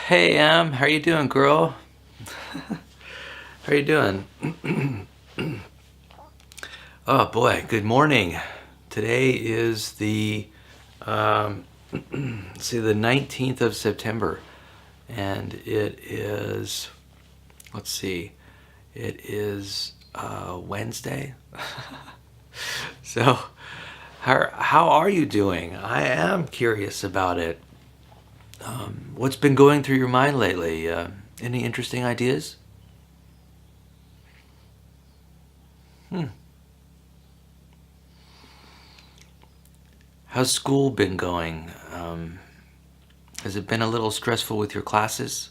Hey Em, how you doing, girl? How you doing? Oh boy, good morning. Today is the the 19th of September, and it is it is Wednesday. So, how are you doing? I am curious about it. What's been going through your mind lately? Any interesting ideas? Hmm. How's school been going? Has it been a little stressful with your classes?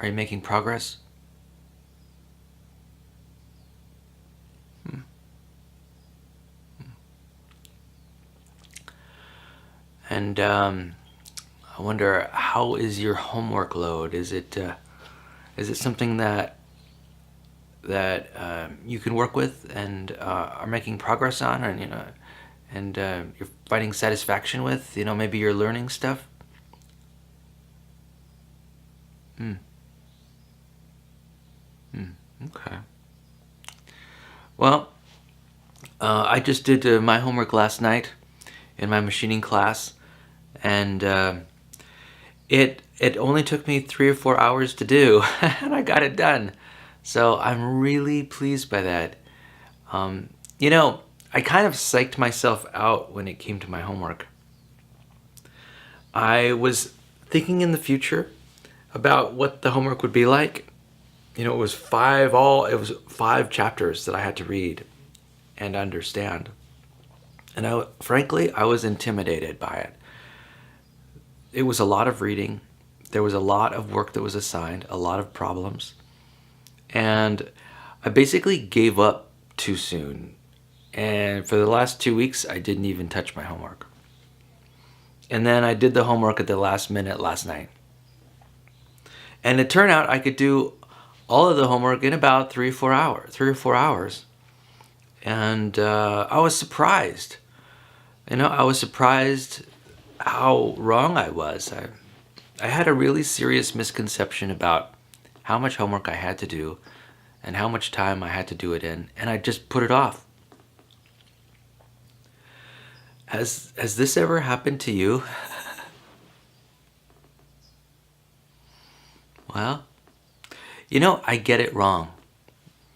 Are you making progress? And I wonder, how is your homework load? Is it something that you can work with and are making progress on, and you're finding satisfaction with? Maybe you're learning stuff. Hmm. Hmm. Okay. Well, I just did my homework last night in my machining class, and it only took me 3 or 4 hours to do, and I got it done. So I'm really pleased by that. Um, you know, I kind of psyched myself out when it came to my homework. I was thinking in the future about what the homework would be like. It was 5 chapters that I had to read and understand. And frankly, I was intimidated by it. It was a lot of reading. There was a lot of work that was assigned, a lot of problems. And I basically gave up too soon. And for the last 2 weeks, I didn't even touch my homework. And then I did the homework at the last minute last night. And it turned out I could do all of the homework in about 3 or 4 hours. 3 or 4 hours. And I was surprised. I was surprised how wrong I was. I had a really serious misconception about how much homework I had to do and how much time I had to do it in, and I just put it off. Has this ever happened to you? Well, I get it wrong.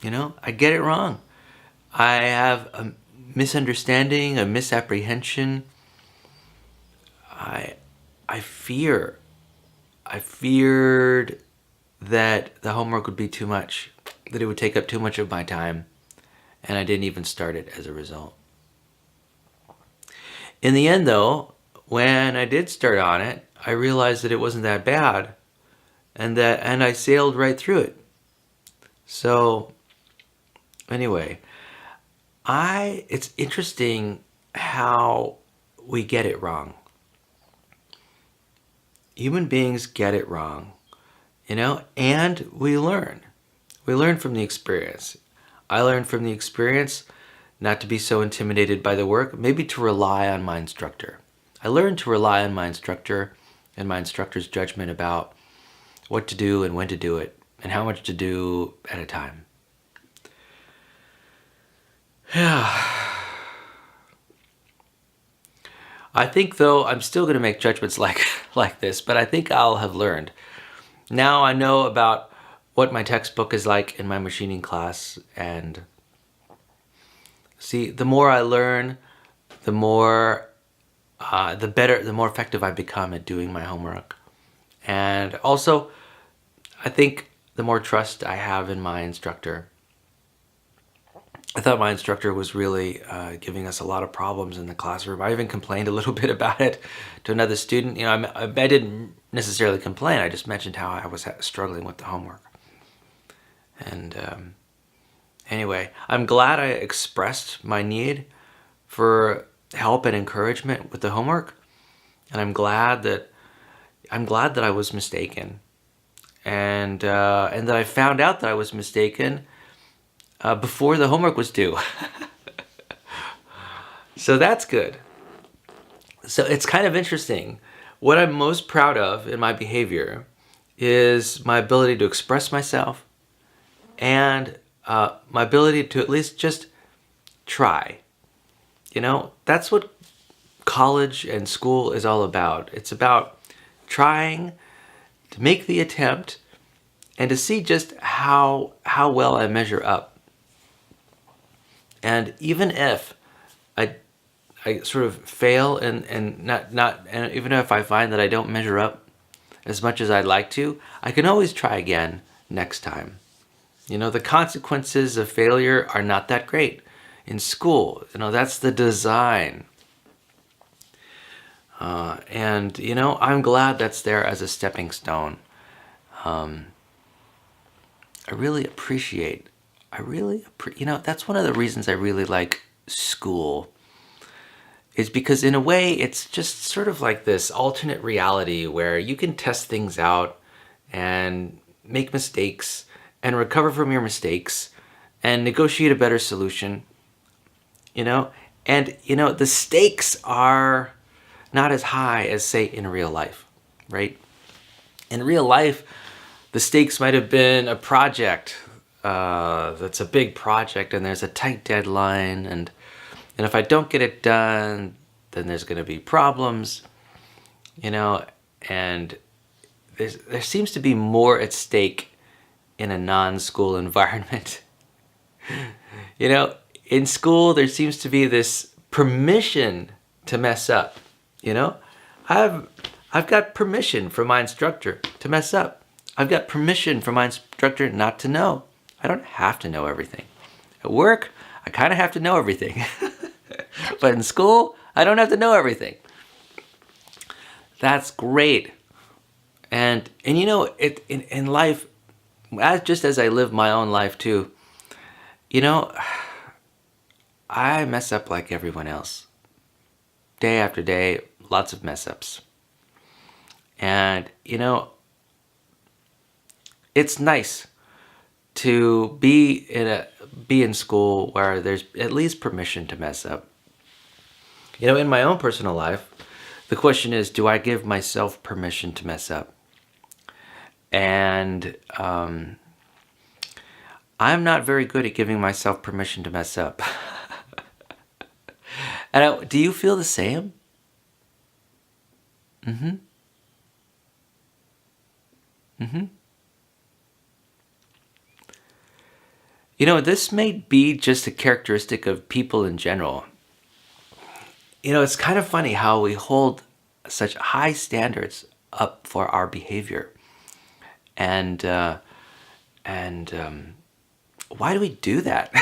I get it wrong. I have a misunderstanding, a misapprehension. I I fear. I feared that the homework would be too much, that it would take up too much of my time, and I didn't even start it as a result. In the end, though, when I did start on it, I realized that it wasn't that bad, and I sailed right through it. So anyway, I it's interesting how we get it wrong. Human beings get it wrong, and we learn. We learn from the experience. I learned from the experience not to be so intimidated by the work, maybe to rely on my instructor. I learned to rely on my instructor and my instructor's judgment about what to do and when to do it and how much to do at a time. Yeah. I think though I'm still going to make judgments like like this, but I think I'll have learned. Now I know about what my textbook is like in my machining class, and see, the more I learn, the more the better, the more effective I become at doing my homework. And also, I think the more trust I have in my instructor. I thought my instructor was really giving us a lot of problems in the classroom. I even complained a little bit about it to another student. I didn't necessarily complain. I just mentioned how I was struggling with the homework. And anyway, I'm glad I expressed my need for help and encouragement with the homework, and I'm glad that I was mistaken, and that I found out that I was mistaken before the homework was due. So that's good. So it's kind of interesting. What I'm most proud of in my behavior is my ability to express myself and my ability to at least just try. That's what college and school is all about. It's about trying to make the attempt and to see just how well I measure up. And even if I sort of fail and not and even if I find that I don't measure up as much as I'd like to, I can always try again next time. The consequences of failure are not that great. In school, that's the design. And I'm glad that's there as a stepping stone. I really appreciate, that's one of the reasons I really like school, is because in a way it's just sort of like this alternate reality where you can test things out and make mistakes and recover from your mistakes and negotiate a better solution, and the stakes are not as high as, say, in real life, right? In real life, the stakes might have been a project that's a big project and there's a tight deadline, and if I don't get it done, then there's going to be problems, and there seems to be more at stake in a non-school environment. In school, there seems to be this permission to mess up. I've got permission from my instructor to mess up. I've got permission from my instructor not to know. I don't have to know everything. At work, I kind of have to know everything. But in school, I don't have to know everything. That's great. And in life, just as I live my own life too, I mess up like everyone else. Day after day, lots of mess ups. And, it's nice to be in school where there's at least permission to mess up. In my own personal life, the question is, do I give myself permission to mess up? And I'm not very good at giving myself permission to mess up. And do you feel the same? Mm-hmm. Mm-hmm. This may be just a characteristic of people in general. It's kind of funny how we hold such high standards up for our behavior. And why do we do that?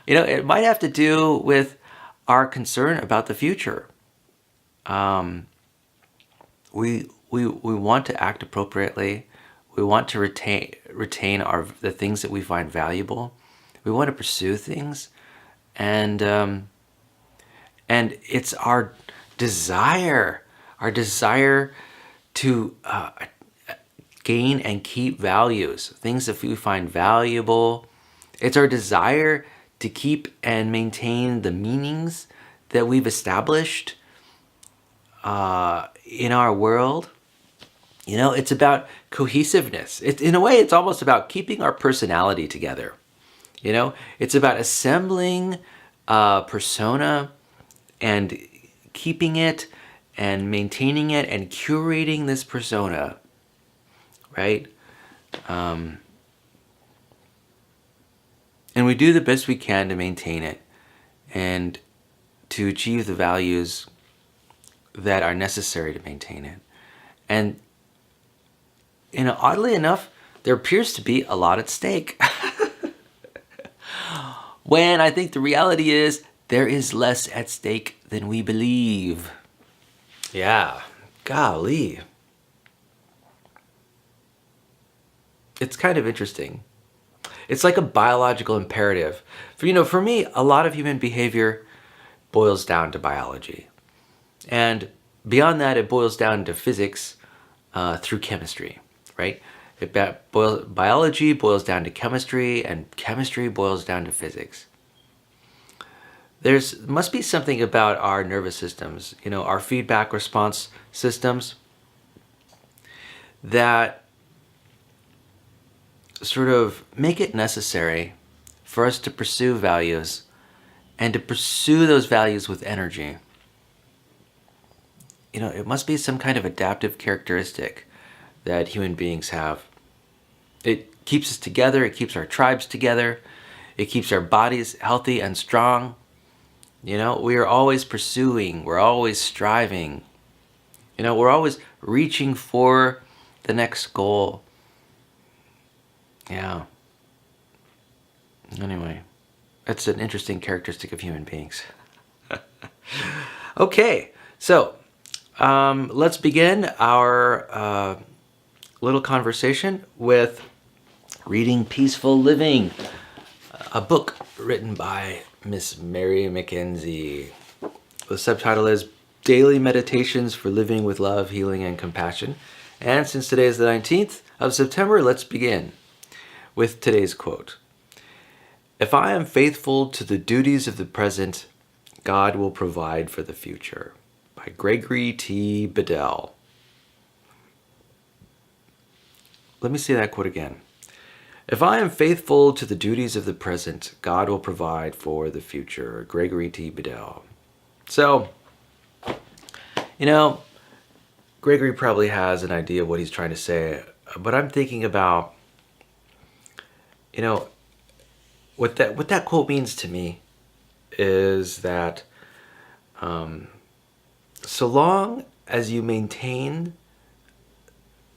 It might have to do with our concern about the future. We want to act appropriately. We want to retain the things that we find valuable. We want to pursue things, and it's our desire to gain and keep values, things that we find valuable. It's our desire to keep and maintain the meanings that we've established in our world. It's about cohesiveness. In a way, it's almost about keeping our personality together. It's about assembling a persona and keeping it and maintaining it and curating this persona, right? And we do the best we can to maintain it and to achieve the values that are necessary to maintain it. And oddly enough, there appears to be a lot at stake. When I think the reality is there is less at stake than we believe. Yeah, golly. It's kind of interesting. It's like a biological imperative. For me, a lot of human behavior boils down to biology. And beyond that, it boils down to physics through chemistry, right? Biology boils down to chemistry, and chemistry boils down to physics. There's must be something about our nervous systems, our feedback response systems that sort of make it necessary for us to pursue values and to pursue those values with energy. It must be some kind of adaptive characteristic that human beings have. It keeps us together, it keeps our tribes together, it keeps our bodies healthy and strong. We are always pursuing, we're always striving. We're always reaching for the next goal. Yeah. Anyway, that's an interesting characteristic of human beings. Okay, so let's begin our little conversation with reading Peaceful Living, a book written by Miss Mary Mackenzie. The subtitle is Daily Meditations for Living with Love, Healing, and Compassion. And since today is the 19th of September, let's begin with today's quote. If I am faithful to the duties of the present, God will provide for the future. By Gregory T. Bedell. Let me say that quote again. If I am faithful to the duties of the present, God will provide for the future. Gregory T. Bedell. So, Gregory probably has an idea of what he's trying to say, but I'm thinking about, what that quote means to me is that so long as you maintain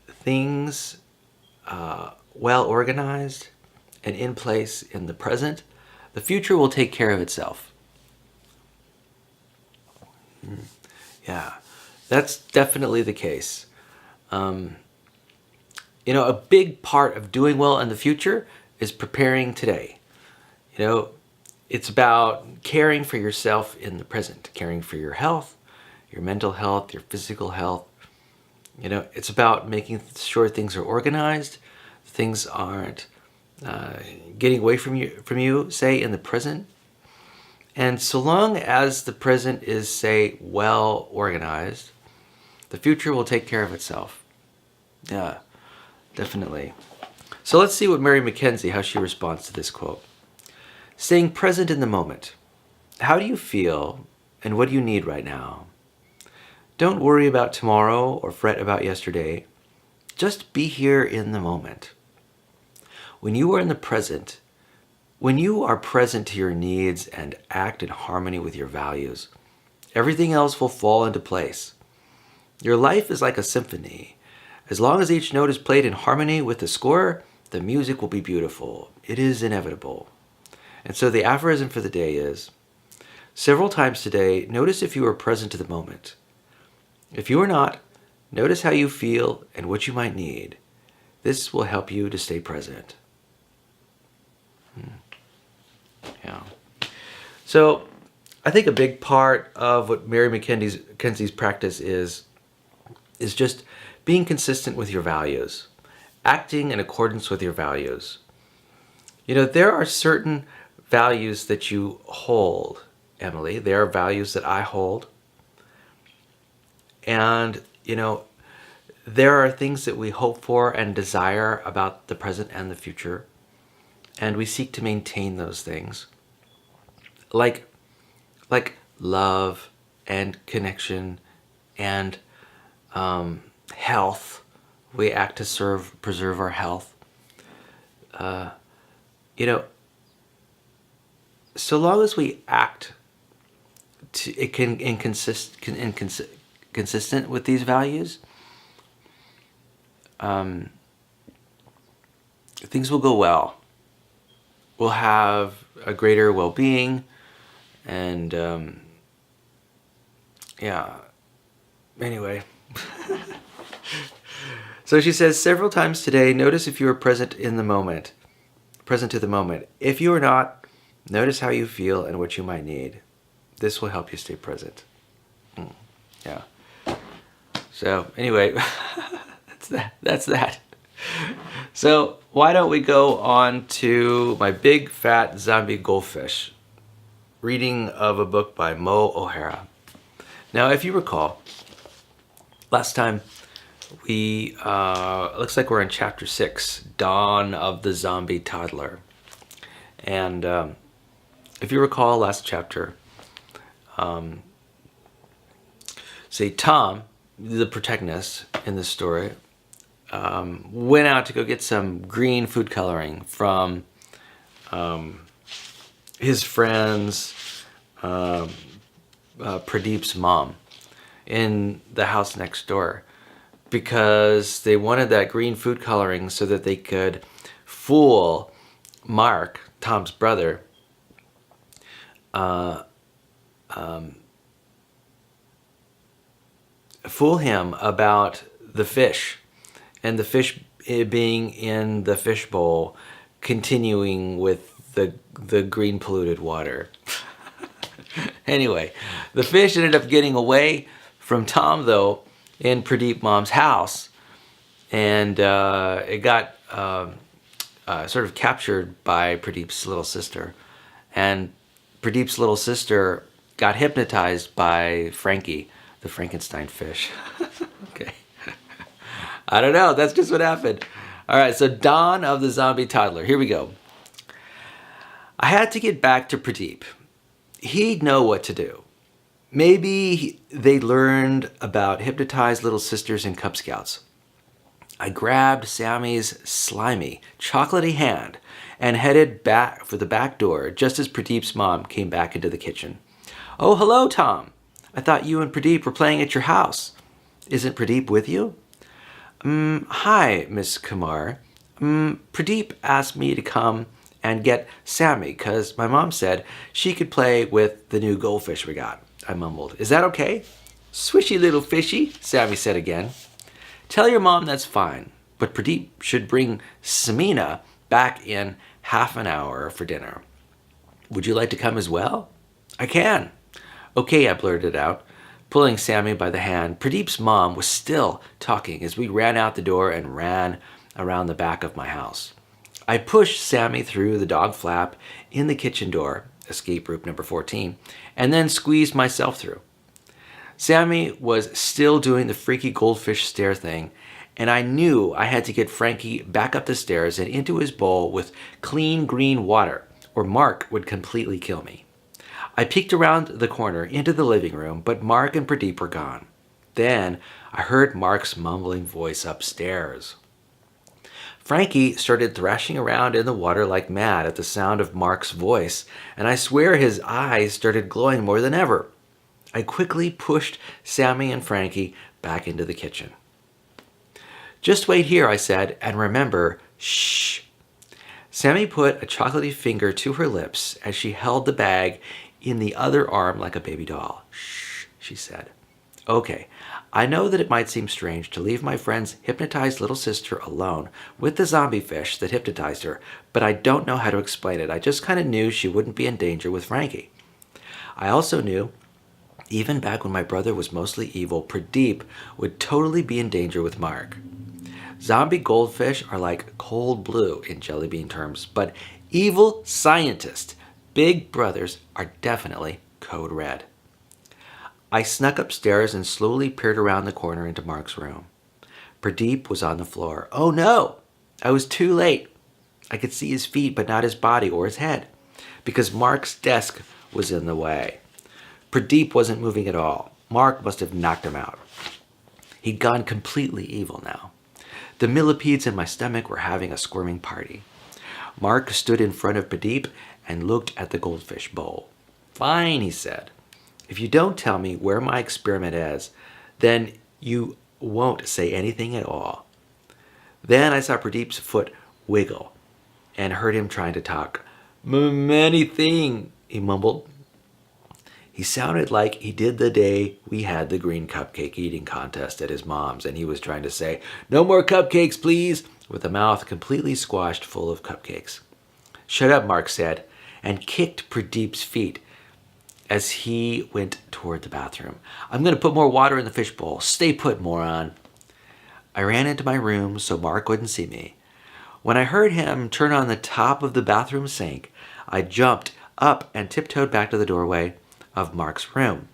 things well organized and in place in the present, the future will take care of itself. Yeah, that's definitely the case. A big part of doing well in the future is preparing today. It's about caring for yourself in the present, caring for your health, your mental health, your physical health. It's about making sure things are organized, things aren't getting away from you, say, in the present. And so long as the present is, say, well organized, the future will take care of itself. Yeah, definitely. So let's see what Mary Mackenzie, how she responds to this quote. Staying present in the moment. How do you feel and what do you need right now? Don't worry about tomorrow or fret about yesterday. Just be here in the moment. When you are in the present, when you are present to your needs and act in harmony with your values, everything else will fall into place. Your life is like a symphony. As long as each note is played in harmony with the score, the music will be beautiful. It is inevitable. And so the aphorism for the day is, several times today, notice if you are present to the moment. If you are not, notice how you feel and what you might need. This will help you to stay present. Yeah. So I think a big part of what Mary Mackenzie's practice is just being consistent with your values, acting in accordance with your values. There are certain values that you hold, Emily. There are values that I hold. And, there are things that we hope for and desire about the present and the future. And we seek to maintain those things. Like love and connection and health. We act to preserve our health. So long as we act consistent with these values, things will go well. We'll have a greater well-being, and anyway. So she says, several times today, notice if you are present to the moment. If you are not, notice how you feel and what you might need. This will help you stay present. Yeah. So anyway, that's that. So why don't we go on to my big fat zombie goldfish? reading of a book by Mo O'Hara. Now, if you recall, last time looks like we're in chapter 6, Dawn of the Zombie Toddler. And if you recall last chapter, Tom, the protagonist in this story, went out to go get some green food coloring from his friend's Pradeep's mom in the house next door, because they wanted that green food coloring so that they could fool Mark, Tom's brother, fool him about the fish, and the fish being in the fish bowl continuing with the green polluted water. Anyway, the fish ended up getting away from Tom, though, in Pradeep Mom's house, and it got sort of captured by Pradeep's little sister, and Pradeep's little sister got hypnotized by Frankie, the Frankenstein fish. Okay. I don't know. That's just what happened. All right, so Dawn of the Zombie Toddler. Here we go. I had to get back to Pradeep. He'd know what to do. Maybe they learned about hypnotized little sisters in Cub Scouts. I grabbed Sammy's slimy, chocolatey hand and headed back for the back door just as Pradeep's mom came back into the kitchen. "Oh, hello, Tom. I thought you and Pradeep were playing at your house. Isn't Pradeep with you?" Hi, Miss Kumar. Pradeep asked me to come and get Sammy because my mom said she could play with the new goldfish we got," I mumbled. "Is that okay?" "Swishy little fishy," Sammy said again. "Tell your mom that's fine, but Pradeep should bring Samina back in half an hour for dinner. Would you like to come as well?" "I can." "Okay," I blurted out, pulling Sammy by the hand. Pradeep's mom was still talking as we ran out the door and ran around the back of my house. I pushed Sammy through the dog flap in the kitchen door, escape route number 14, and then squeezed myself through. Sammy was still doing the freaky goldfish stare thing, and I knew I had to get Frankie back up the stairs and into his bowl with clean green water, or Mark would completely kill me. I peeked around the corner into the living room, but Mark and Pradeep were gone. Then I heard Mark's mumbling voice upstairs. Frankie started thrashing around in the water like mad at the sound of Mark's voice, and I swear his eyes started glowing more than ever. I quickly pushed Sammy and Frankie back into the kitchen. "Just wait here," I said, "and remember, shh." Sammy put a chocolatey finger to her lips as she held the bag in the other arm like a baby doll. "Shh," she said. "Okay, I know that it might seem strange to leave my friend's hypnotized little sister alone with the zombie fish that hypnotized her, but I don't know how to explain it. I just kind of knew she wouldn't be in danger with Frankie. I also knew, even back when my brother was mostly evil, Pradeep would totally be in danger with Mark. Zombie goldfish are like cold blue in jelly bean terms, but evil scientists, big brothers, are definitely code red. I snuck upstairs and slowly peered around the corner into Mark's room. Pradeep was on the floor. Oh no! I was too late. I could see his feet, but not his body or his head, because Mark's desk was in the way. Pradeep wasn't moving at all. Mark must have knocked him out. He'd gone completely evil now. The millipedes in my stomach were having a squirming party. Mark stood in front of Pradeep and looked at the goldfish bowl. "Fine," he said. "If you don't tell me where my experiment is, then you won't say anything at all." Then I saw Pradeep's foot wiggle and heard him trying to talk. "Many thing," he mumbled. He sounded like he did the day we had the green cupcake eating contest at his mom's, and he was trying to say, "No more cupcakes, please," with a mouth completely squashed full of cupcakes. "Shut up," Mark said, and kicked Pradeep's feet as he went toward the bathroom. "I'm going to put more water in the fishbowl. Stay put, moron." I ran into my room so Mark wouldn't see me. When I heard him turn on the top of the bathroom sink, I jumped up and tiptoed back to the doorway of Mark's room.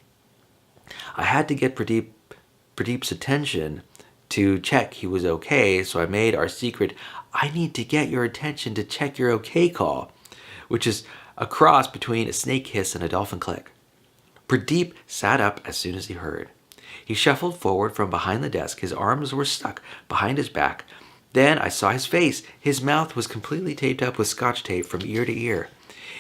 I had to get Pradeep's attention to check he was okay, so I made our secret "I need to get your attention to check you're okay" call, which is a cross between a snake hiss and a dolphin click. Pradeep sat up as soon as he heard. He shuffled forward from behind the desk. His arms were stuck behind his back. Then I saw his face. His mouth was completely taped up with scotch tape from ear to ear,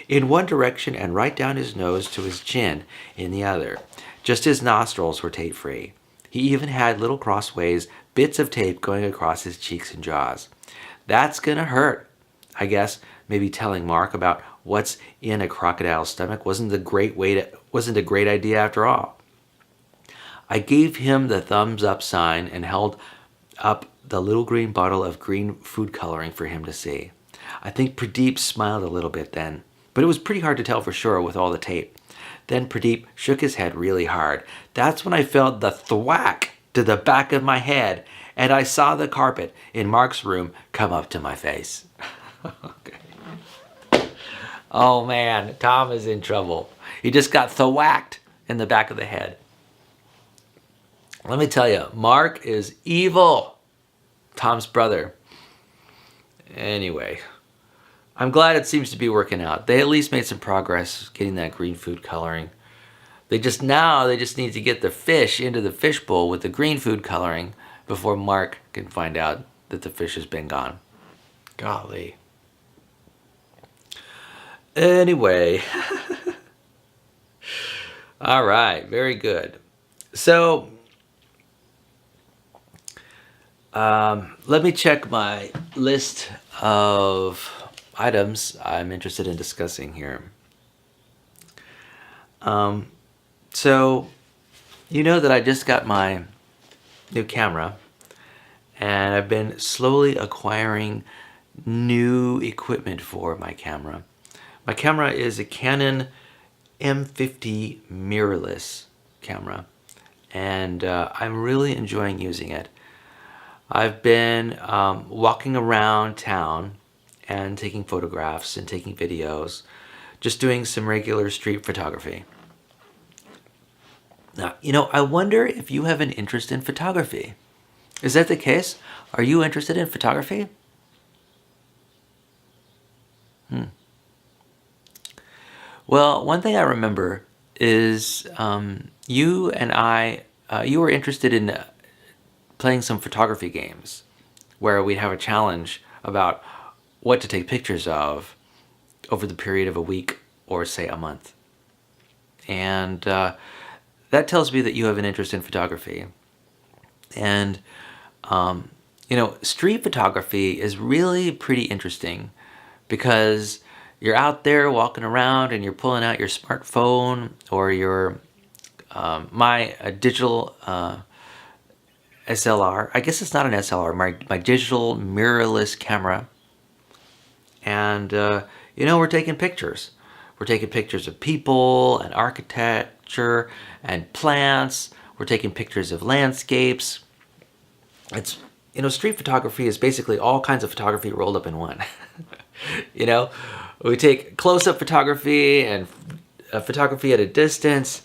in one direction and right down his nose to his chin in the other. Just his nostrils were tape-free. He even had little crossways, bits of tape going across his cheeks and jaws. "That's gonna hurt." I guess maybe telling Mark about what's in a crocodile's stomach wasn't a great idea after all. I gave him the thumbs up sign and held up the little green bottle of green food coloring for him to see. I think Pradeep smiled a little bit then, but it was pretty hard to tell for sure with all the tape. Then Pradeep shook his head really hard. That's when I felt the thwack to the back of my head, and I saw the carpet in Mark's room come up to my face. Okay. Oh man, Tom is in trouble. He just got thwacked in the back of the head. Let me tell you, Mark is evil. Tom's brother. Anyway, I'm glad it seems to be working out. They at least made some progress getting that green food coloring. They just need to get the fish into the fishbowl with the green food coloring before Mark can find out that the fish has been gone. Golly. Anyway. All right, very good. So, let me check my list of items I'm interested in discussing here. So, you know that I just got my new camera, and I've been slowly acquiring new equipment for my camera. My camera is a Canon M50 mirrorless camera, and I'm really enjoying using it. I've been walking around town and taking photographs and taking videos, just doing some regular street photography. Now, I wonder if you have an interest in photography. Is that the case? Are you interested in photography? Well, one thing I remember is you and I, you were interested in playing some photography games where we'd have a challenge about what to take pictures of over the period of a week or say a month. And that tells me that you have an interest in photography. And, street photography is really pretty interesting because you're out there walking around and you're pulling out your smartphone or your digital SLR. I guess it's not an SLR, my digital mirrorless camera. And, we're taking pictures. We're taking pictures of people and architecture and plants. We're taking pictures of landscapes. It's, street photography is basically all kinds of photography rolled up in one. We take close-up photography and photography at a distance.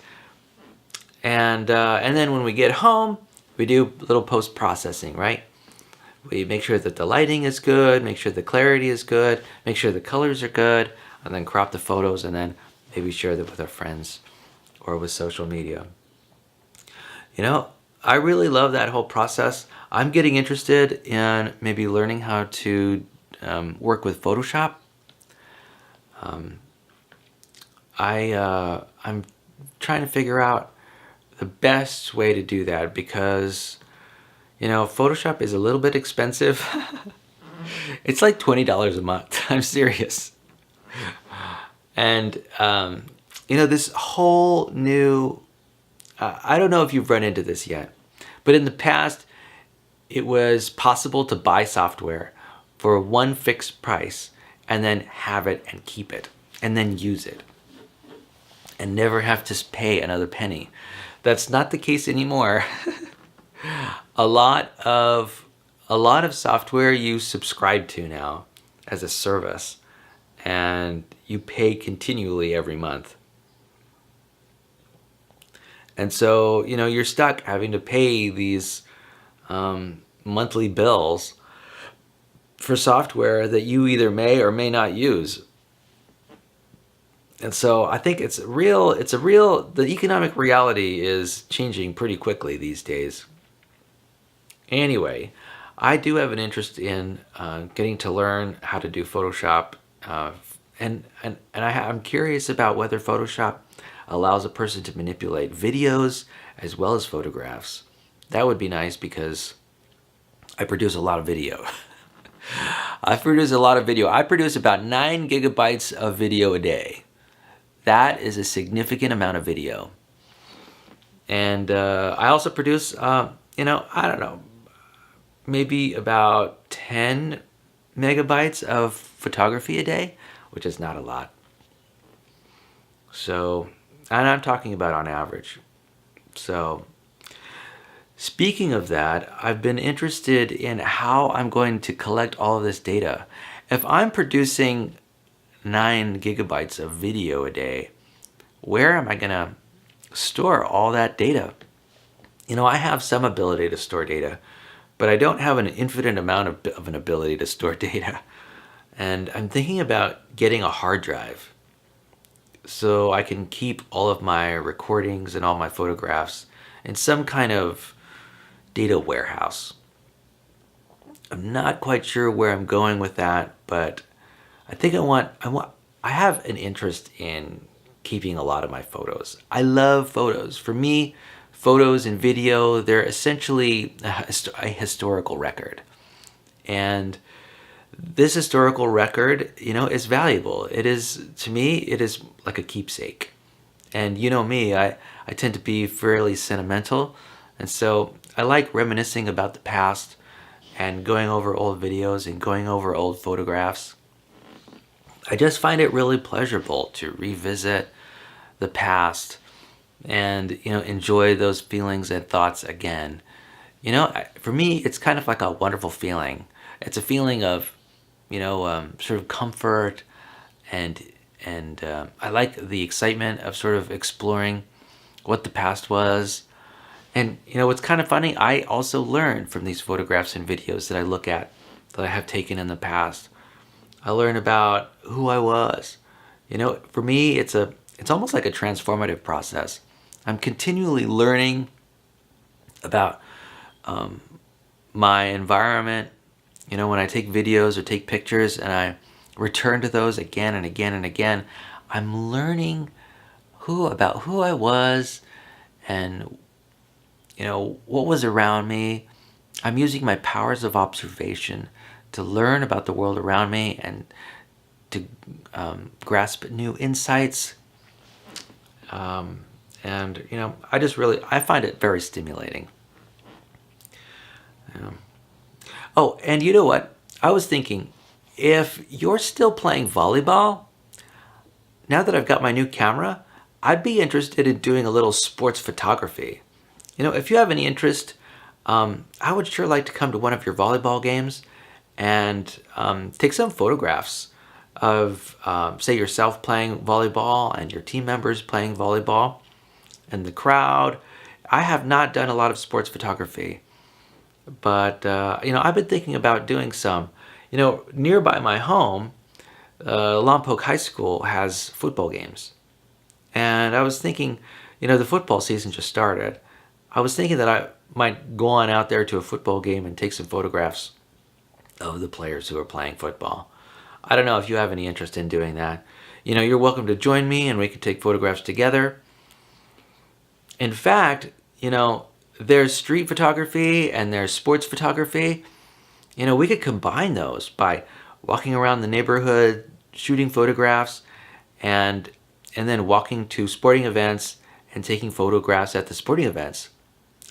And then when we get home, we do a little post-processing, right? We make sure that the lighting is good, make sure the clarity is good, make sure the colors are good, and then crop the photos and then maybe share them with our friends or with social media. I really love that whole process. I'm getting interested in maybe learning how to work with Photoshop. I'm trying to figure out the best way to do that because, Photoshop is a little bit expensive. It's like $20 a month. I'm serious. And, this whole new, I don't know if you've run into this yet, but in the past, it was possible to buy software for one fixed price and then have it and keep it and then use it and never have to pay another penny. That's not the case anymore. A lot of software you subscribe to now as a service, and you pay continually every month. And so, you're stuck having to pay these monthly bills for software that you either may or may not use. And so I think the economic reality is changing pretty quickly these days. Anyway, I do have an interest in getting to learn how to do Photoshop, I'm curious about whether Photoshop allows a person to manipulate videos as well as photographs. That would be nice because I produce a lot of video. I produce about 9 gigabytes of video a day. That is a significant amount of video. And I also produce, I don't know, maybe about 10 megabytes of photography a day, which is not a lot. So, and I'm talking about on average. So, speaking of that, I've been interested in how I'm going to collect all of this data. If I'm producing 9 gigabytes of video a day, where am I going to store all that data? I have some ability to store data, but I don't have an infinite amount of an ability to store data. And I'm thinking about getting a hard drive so I can keep all of my recordings and all my photographs in some kind of data warehouse. I'm not quite sure where I'm going with that, but I think I have an interest in keeping a lot of my photos. I love photos. For me, photos and video, they're essentially a historical record. And this historical record, is valuable. To me, it is like a keepsake. And me, I tend to be fairly sentimental. And so I like reminiscing about the past and going over old videos and going over old photographs. I just find it really pleasurable to revisit the past and, enjoy those feelings and thoughts again. For me, it's kind of like a wonderful feeling. It's a feeling of, sort of comfort and I like the excitement of sort of exploring what the past was. And, what's kind of funny, I also learn from these photographs and videos that I look at, that I have taken in the past. I learn about who I was. For me, it's almost like a transformative process. I'm continually learning about my environment. When I take videos or take pictures and I return to those again and again and again, I'm learning about who I was and, what was around me. I'm using my powers of observation to learn about the world around me and to grasp new insights. I find it very stimulating. Oh, and you know what? I was thinking, if you're still playing volleyball, now that I've got my new camera, I'd be interested in doing a little sports photography. If you have any interest, I would sure like to come to one of your volleyball games and take some photographs of, say, yourself playing volleyball and your team members playing volleyball and the crowd. I have not done a lot of sports photography, but, I've been thinking about doing some. Nearby my home, Lompoc High School has football games. And I was thinking, the football season just started. I was thinking that I might go on out there to a football game and take some photographs of the players who are playing football. I don't know if you have any interest in doing that. You're welcome to join me and we can take photographs together. In fact, there's street photography and there's sports photography. We could combine those by walking around the neighborhood, shooting photographs, and then walking to sporting events and taking photographs at the sporting events.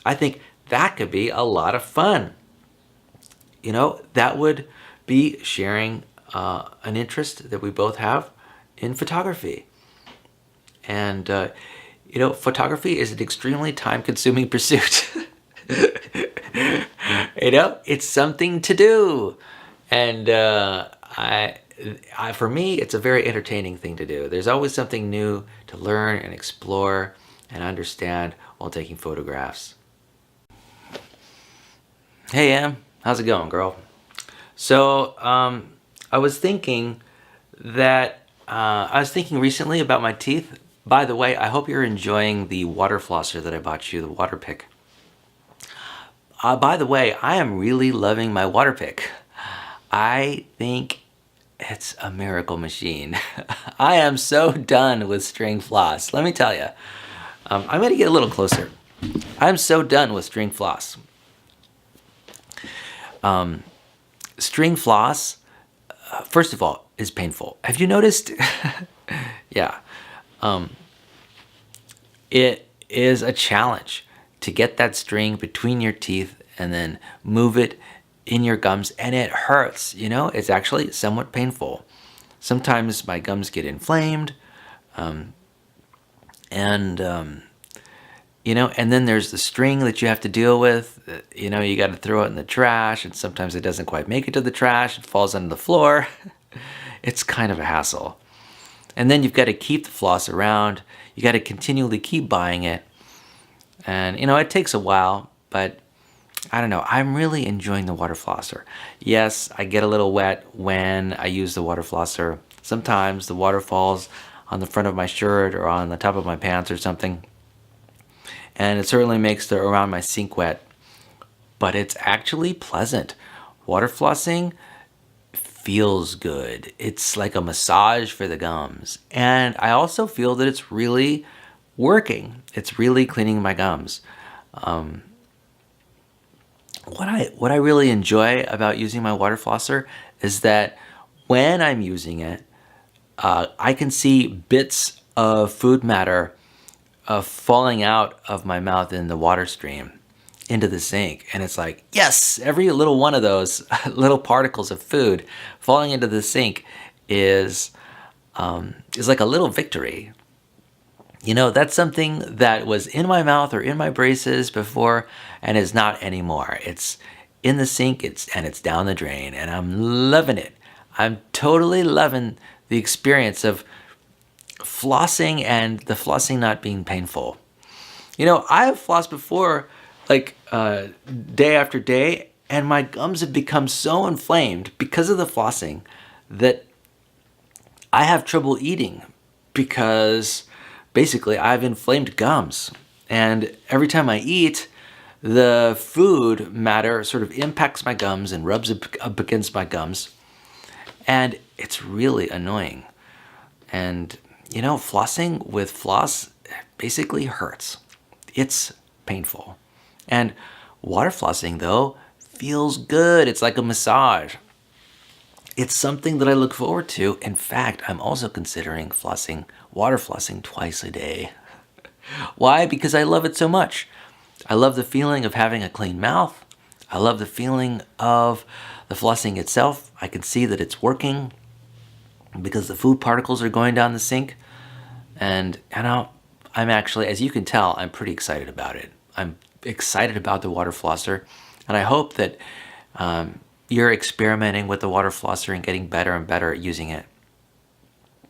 I think that could be a lot of fun. That would be sharing an interest that we both have in photography. And, photography is an extremely time-consuming pursuit. It's something to do. And for me, it's a very entertaining thing to do. There's always something new to learn and explore and understand while taking photographs. Hey, Em, how's it going, girl? So, I was thinking recently about my teeth. By the way, I hope you're enjoying the water flosser that I bought you, the water pick. By the way, I am really loving my water pick. I think it's a miracle machine. I am so done with string floss. Let me tell you. I'm going to get a little closer. I'm so done with string floss. String floss, first of all, is painful. Have you noticed? Yeah. It is a challenge to get that string between your teeth and then move it in your gums, and it hurts. It's actually somewhat painful. Sometimes my gums get inflamed, and and then there's the string that you have to deal with. You got to throw it in the trash, and sometimes it doesn't quite make it to the trash. It falls onto the floor. It's kind of a hassle. And then you've got to keep the floss around. You got to continually keep buying it. And, it takes a while, but I don't know. I'm really enjoying the water flosser. Yes, I get a little wet when I use the water flosser. Sometimes the water falls on the front of my shirt or on the top of my pants or something. And it certainly makes the around my sink wet. But it's actually pleasant. Water flossing feels good. It's like a massage for the gums. And I also feel that it's really working. It's really cleaning my gums. What I really enjoy about using my water flosser is that when I'm using it, I can see bits of food matter falling out of my mouth in the water stream into the sink. And it's like, yes, every little one of those little particles of food falling into the sink is like a little victory. That's something that was in my mouth or in my braces before and is not anymore. It's in the sink, it's down the drain, and I'm loving it. I'm totally loving the experience of flossing and the flossing not being painful. I have flossed before, like day after day, and my gums have become so inflamed because of the flossing that I have trouble eating because basically I have inflamed gums. And every time I eat, the food matter sort of impacts my gums and rubs up against my gums. And it's really annoying. And, flossing with floss basically hurts. It's painful. And water flossing, though, feels good. It's like a massage. It's something that I look forward to. In fact, I'm also considering water flossing twice a day. Why? Because I love it so much. I love the feeling of having a clean mouth. I love the feeling of the flossing itself. I can see that it's working because the food particles are going down the sink. And I'm actually, as you can tell, I'm pretty excited about it. I'm excited about the water flosser. And I hope that you're experimenting with the water flosser and getting better and better at using it.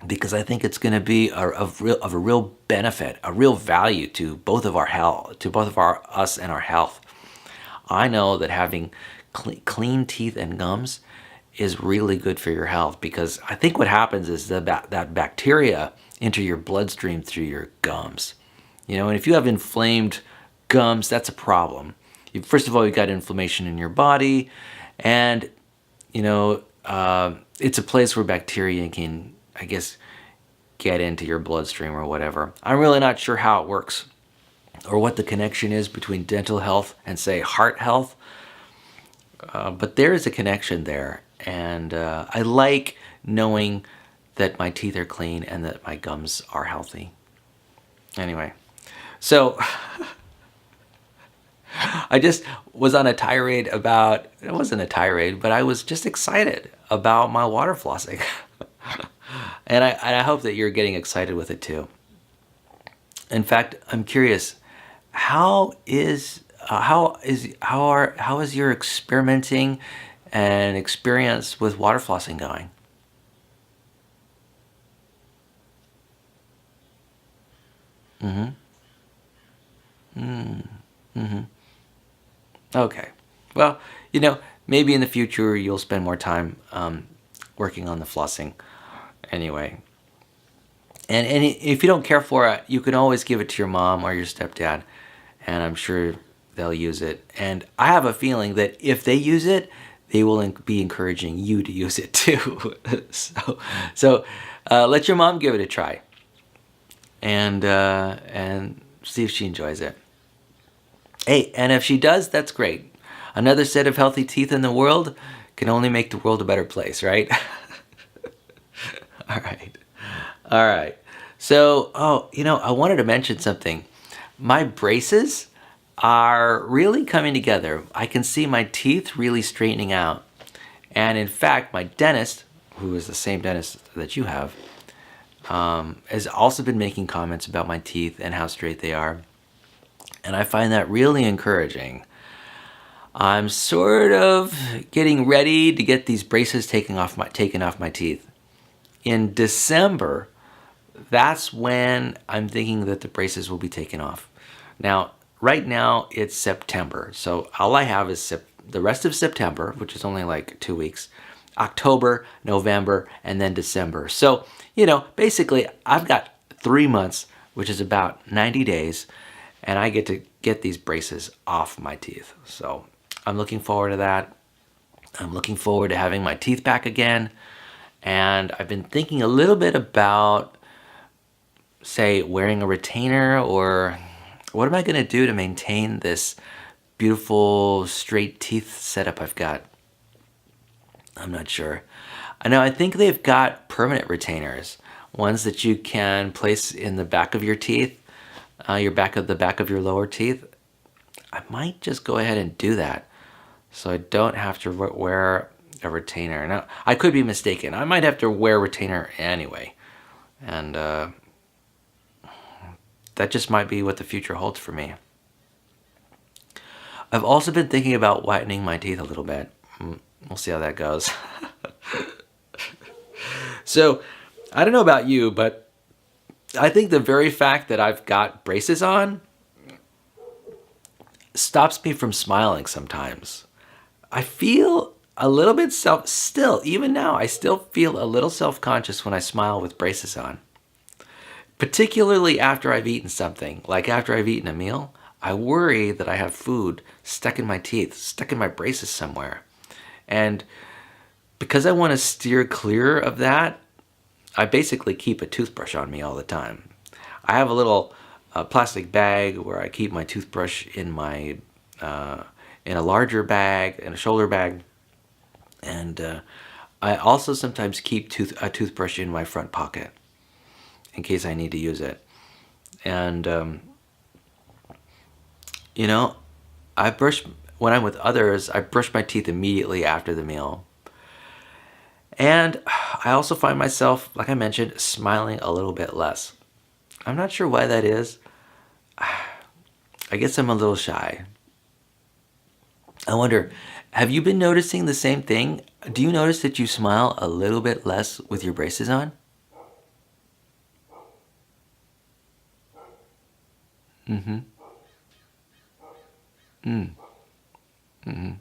Because I think it's going to be of a real benefit, a real value to both of our health, us and our health. I know that having clean teeth and gums is really good for your health, because I think what happens is that bacteria enter your bloodstream through your gums. And if you have inflamed gums, that's a problem. First of all, you've got inflammation in your body, and it's a place where bacteria can, I guess, get into your bloodstream or whatever. I'm really not sure how it works or what the connection is between dental health and, say, heart health. But there is a connection there. And I like knowing that my teeth are clean and that my gums are healthy. Anyway, so I just was on a tirade about, it wasn't a tirade, but I was just excited about my water flossing. And I hope that you're getting excited with it too. In fact, I'm curious, how is your experimenting and experience with water flossing going? Mm-hmm. Mm. Mm-hmm. Okay. Well, maybe in the future you'll spend more time working on the flossing. Anyway, and if you don't care for it, you can always give it to your mom or your stepdad, and I'm sure they'll use it. And I have a feeling that if they use it, they will be encouraging you to use it too. So let your mom give it a try, and see if she enjoys it. Hey, and if she does, that's great. Another set of healthy teeth in the world can only make the world a better place, right? All right. All right. So, I wanted to mention something. My braces are really coming together. I can see my teeth really straightening out. And in fact, my dentist, who is the same dentist that you have, has also been making comments about my teeth and how straight they are. And I find that really encouraging. I'm sort of getting ready to get these braces taken off my teeth. In December, that's when I'm thinking that the braces will be taken off. Now, right now it's September, so all I have is the rest of September, which is only like 2 weeks, October, November, and then December. So, basically I've got 3 months, which is about 90 days, and I get to get these braces off my teeth. So I'm looking forward to that. I'm looking forward to having my teeth back again. And I've been thinking a little bit about, say, wearing a retainer, or what am I going to do to maintain this beautiful straight teeth setup I've got? I'm not sure. I think they've got permanent retainers, ones that you can place in the back of your teeth, the back of your lower teeth. I might just go ahead and do that, so I don't have to wear a retainer. Now, I could be mistaken. I might have to wear a retainer anyway, and that just might be what the future holds for me. I've also been thinking about whitening my teeth a little bit. We'll see how that goes. So, I don't know about you, but I think the very fact that I've got braces on stops me from smiling sometimes. I feel a little bit even now, I still feel a little self-conscious when I smile with braces on. Particularly after I've eaten something, like after I've eaten a meal, I worry that I have food stuck in my teeth, stuck in my braces somewhere. And because I want to steer clear of that, I basically keep a toothbrush on me all the time. I have a little plastic bag where I keep my toothbrush in a larger bag, in a shoulder bag, and I also sometimes keep a toothbrush in my front pocket in case I need to use it. And I brush when I'm with others. I brush my teeth immediately after the meal. And I also find myself, like I mentioned, smiling a little bit less. I'm not sure why that is. I guess I'm a little shy. I wonder, have you been noticing the same thing? Do you notice that you smile a little bit less with your braces on? Mm-hmm. Mm. Mm-hmm.